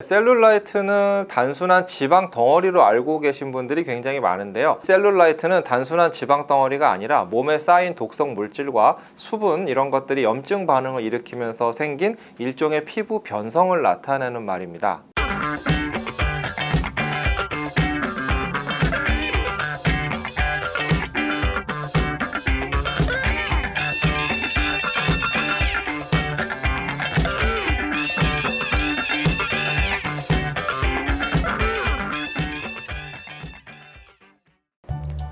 셀룰라이트는 단순한 지방 덩어리로 알고 계신 분들이 굉장히 많은데요. 셀룰라이트는 단순한 지방 덩어리가 아니라 몸에 쌓인 독성 물질과 수분 이런 것들이 염증 반응을 일으키면서 생긴 일종의 피부 변성을 나타내는 말입니다.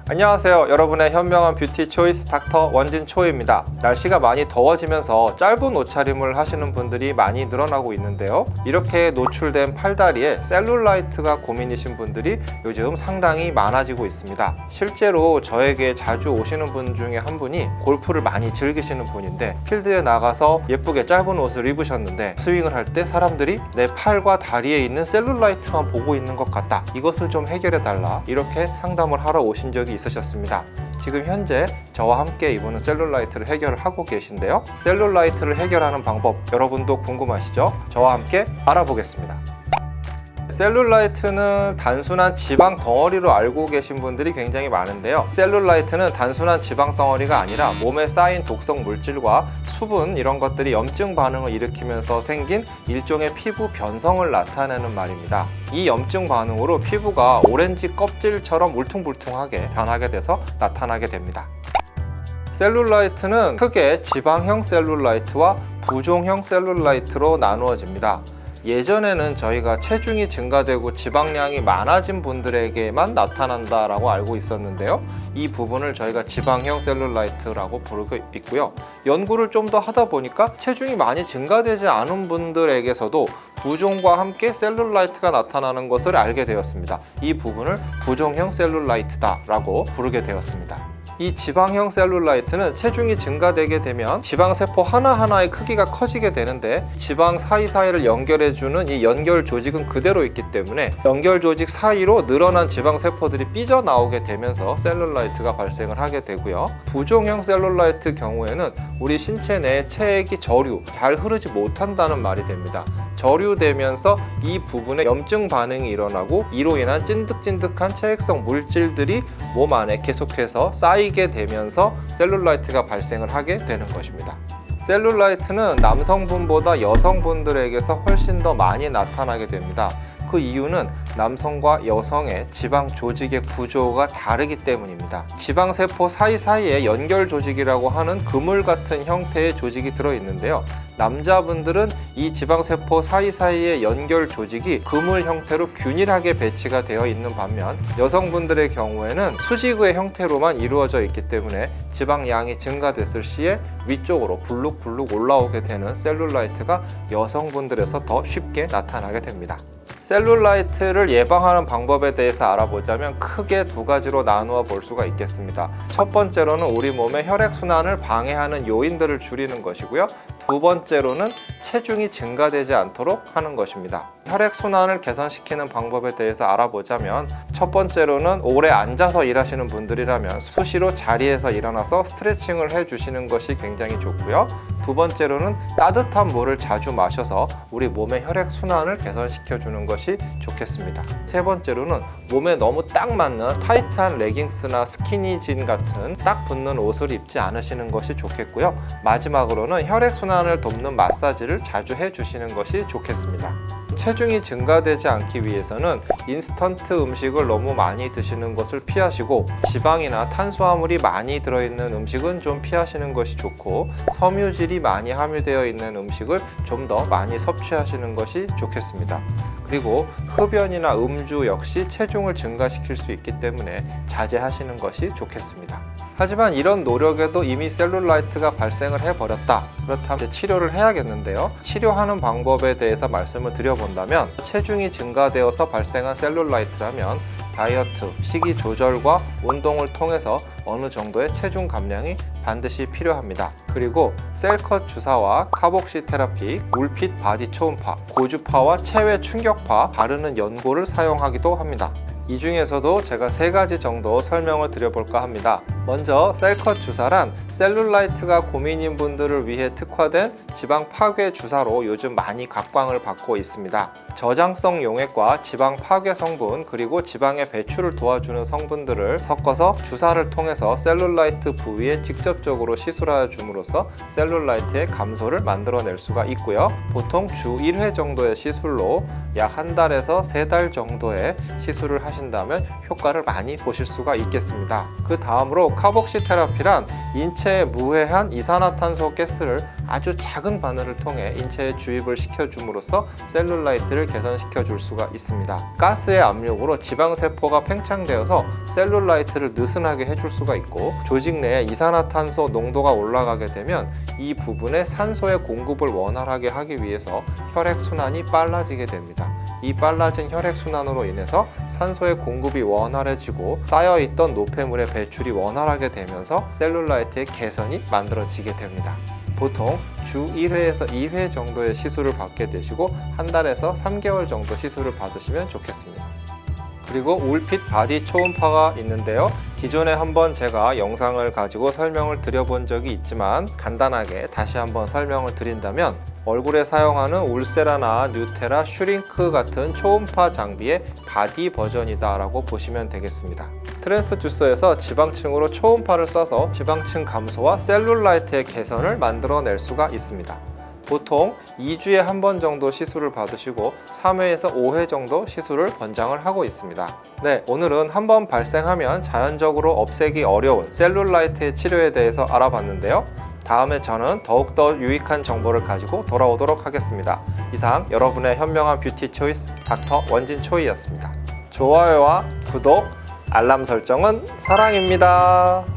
안녕하세요. 여러분의 현명한 뷰티 초이스 닥터 원진초입니다. 날씨가 많이 더워지면서 짧은 옷차림을 하시는 분들이 많이 늘어나고 있는데요. 이렇게 노출된 팔다리에 셀룰라이트가 고민이신 분들이 요즘 상당히 많아지고 있습니다. 실제로 저에게 자주 오시는 분 중에 한 분이 골프를 많이 즐기시는 분인데 필드에 나가서 예쁘게 짧은 옷을 입으셨는데 스윙을 할 때 사람들이 내 팔과 다리에 있는 셀룰라이트만 보고 있는 것 같다. 이것을 좀 해결해 달라. 이렇게 상담을 하러 오신 적이 있으셨습니다. 지금 현재 저와 함께 이분은 셀룰라이트를 해결을 하고 계신데요. 셀룰라이트를 해결하는 방법 여러분도 궁금하시죠? 저와 함께 알아보겠습니다. 셀룰라이트는 단순한 지방 덩어리로 알고 계신 분들이 굉장히 많은데요. 셀룰라이트는 단순한 지방 덩어리가 아니라 몸에 쌓인 독성 물질과 수분 이런 것들이 염증 반응을 일으키면서 생긴 일종의 피부 변성을 나타내는 말입니다. 이 염증 반응으로 피부가 오렌지 껍질처럼 울퉁불퉁하게 변하게 돼서 나타나게 됩니다. 셀룰라이트는 크게 지방형 셀룰라이트와 부종형 셀룰라이트로 나누어집니다. 예전에는 저희가 체중이 증가되고 지방량이 많아진 분들에게만 나타난다라고 알고 있었는데요. 이 부분을 저희가 지방형 셀룰라이트라고 부르고 있고요. 연구를 좀 더 하다 보니까 체중이 많이 증가되지 않은 분들에게서도 부종과 함께 셀룰라이트가 나타나는 것을 알게 되었습니다. 이 부분을 부종형 셀룰라이트다라고 부르게 되었습니다. 이 지방형 셀룰라이트는 체중이 증가되게 되면 지방세포 하나하나의 크기가 커지게 되는데 지방 사이사이를 연결해주는 이 연결 조직은 그대로 있기 때문에 연결 조직 사이로 늘어난 지방세포들이 삐져나오게 되면서 셀룰라이트가 발생을 하게 되고요. 부종형 셀룰라이트 경우에는 우리 신체 내에 체액이 잘 흐르지 못한다는 말이 됩니다. 저류되면서 이 부분에 염증 반응이 일어나고 이로 인한 찐득찐득한 체액성 물질들이 몸 안에 계속해서 쌓이게 되면서 셀룰라이트가 발생을 하게 되는 것입니다. 셀룰라이트는 남성분보다 여성분들에게서 훨씬 더 많이 나타나게 됩니다. 그 이유는 남성과 여성의 지방 조직의 구조가 다르기 때문입니다. 지방세포 사이사이에 연결 조직이라고 하는 그물 같은 형태의 조직이 들어있는데요. 남자분들은 이 지방세포 사이사이의 연결 조직이 그물 형태로 균일하게 배치가 되어 있는 반면 여성분들의 경우에는 수직의 형태로만 이루어져 있기 때문에 지방량이 증가됐을 시에 위쪽으로 불룩불룩 올라오게 되는 셀룰라이트가 여성분들에서 더 쉽게 나타나게 됩니다. 셀룰라이트를 예방하는 방법에 대해서 알아보자면 크게 두 가지로 나누어 볼 수가 있겠습니다. 첫 번째로는 우리 몸의 혈액순환을 방해하는 요인들을 줄이는 것이고요. 두 번째로는 체중이 증가되지 않도록 하는 것입니다. 혈액순환을 개선시키는 방법에 대해서 알아보자면 첫 번째로는 오래 앉아서 일하시는 분들이라면 수시로 자리에서 일어나서 스트레칭을 해주시는 것이 굉장히 좋고요. 두 번째로는 따뜻한 물을 자주 마셔서 우리 몸의 혈액순환을 개선시켜주는 것이 좋겠습니다. 세 번째로는 몸에 너무 딱 맞는 타이트한 레깅스나 스키니진 같은 딱 붙는 옷을 입지 않으시는 것이 좋겠고요. 마지막으로는 혈액순환을 돕는 마사지를 자주 해주시는 것이 좋겠습니다. 체중이 증가되지 않기 위해서는 인스턴트 음식을 너무 많이 드시는 것을 피하시고 지방이나 탄수화물이 많이 들어있는 음식은 좀 피하시는 것이 좋고 섬유질이 많이 함유되어 있는 음식을 좀 더 많이 섭취하시는 것이 좋겠습니다. 그리고 흡연이나 음주 역시 체중을 증가시킬 수 있기 때문에 자제하시는 것이 좋겠습니다. 하지만 이런 노력에도 이미 셀룰라이트가 발생을 해버렸다. 그렇다면 치료를 해야겠는데요. 치료하는 방법에 대해서 말씀을 드려본다면 체중이 증가되어서 발생한 셀룰라이트라면 다이어트, 식이 조절과 운동을 통해서 어느 정도의 체중 감량이 반드시 필요합니다. 그리고 셀컷 주사와 카복시 테라피, 물핏 바디 초음파, 고주파와 체외 충격파 바르는 연고를 사용하기도 합니다. 이 중에서도 제가 3가지 정도 설명을 드려볼까 합니다. 먼저 셀컷 주사란 셀룰라이트가 고민인 분들을 위해 특화된 지방 파괴 주사로 요즘 많이 각광을 받고 있습니다. 저장성 용액과 지방 파괴 성분 그리고 지방의 배출을 도와주는 성분들을 섞어서 주사를 통해서 셀룰라이트 부위에 직접적으로 시술하여 줌으로써 셀룰라이트의 감소를 만들어낼 수가 있고요. 보통 주 1회 정도의 시술로 약 한 달에서 3달 정도의 시술을 하신다면 효과를 많이 보실 수가 있겠습니다. 그 다음으로 카복시 테라피란 인체에 무해한 이산화탄소 가스를 아주 작은 바늘을 통해 인체에 주입을 시켜줌으로써 셀룰라이트를 개선시켜 줄 수가 있습니다. 가스의 압력으로 지방세포가 팽창되어서 셀룰라이트를 느슨하게 해줄 수가 있고, 조직 내에 이산화탄소 농도가 올라가게 되면 이 부분에 산소의 공급을 원활하게 하기 위해서 혈액순환이 빨라지게 됩니다. 이 빨라진 혈액순환으로 인해서 산소의 공급이 원활해지고 쌓여있던 노폐물의 배출이 원활하게 되면서 셀룰라이트의 개선이 만들어지게 됩니다. 보통 주 1회에서 2회 정도의 시술을 받게 되시고 한 달에서 3개월 정도 시술을 받으시면 좋겠습니다. 그리고 울핏 바디 초음파가 있는데요. 기존에 한번 제가 영상을 가지고 설명을 드려본 적이 있지만 간단하게 다시 한번 설명을 드린다면, 얼굴에 사용하는 울세라나 뉴테라, 슈링크 같은 초음파 장비의 바디 버전이다 라고 보시면 되겠습니다. 트랜스듀서에서 지방층으로 초음파를 쏴서 지방층 감소와 셀룰라이트의 개선을 만들어낼 수가 있습니다. 보통 2주에 한 번 정도 시술을 받으시고 3회에서 5회 정도 시술을 권장을 하고 있습니다. 네, 오늘은 한번 발생하면 자연적으로 없애기 어려운 셀룰라이트의 치료에 대해서 알아봤는데요. 다음에 저는 더욱더 유익한 정보를 가지고 돌아오도록 하겠습니다. 이상 여러분의 현명한 뷰티 초이스 닥터 원진초이였습니다. 좋아요와 구독, 알람 설정은 사랑입니다.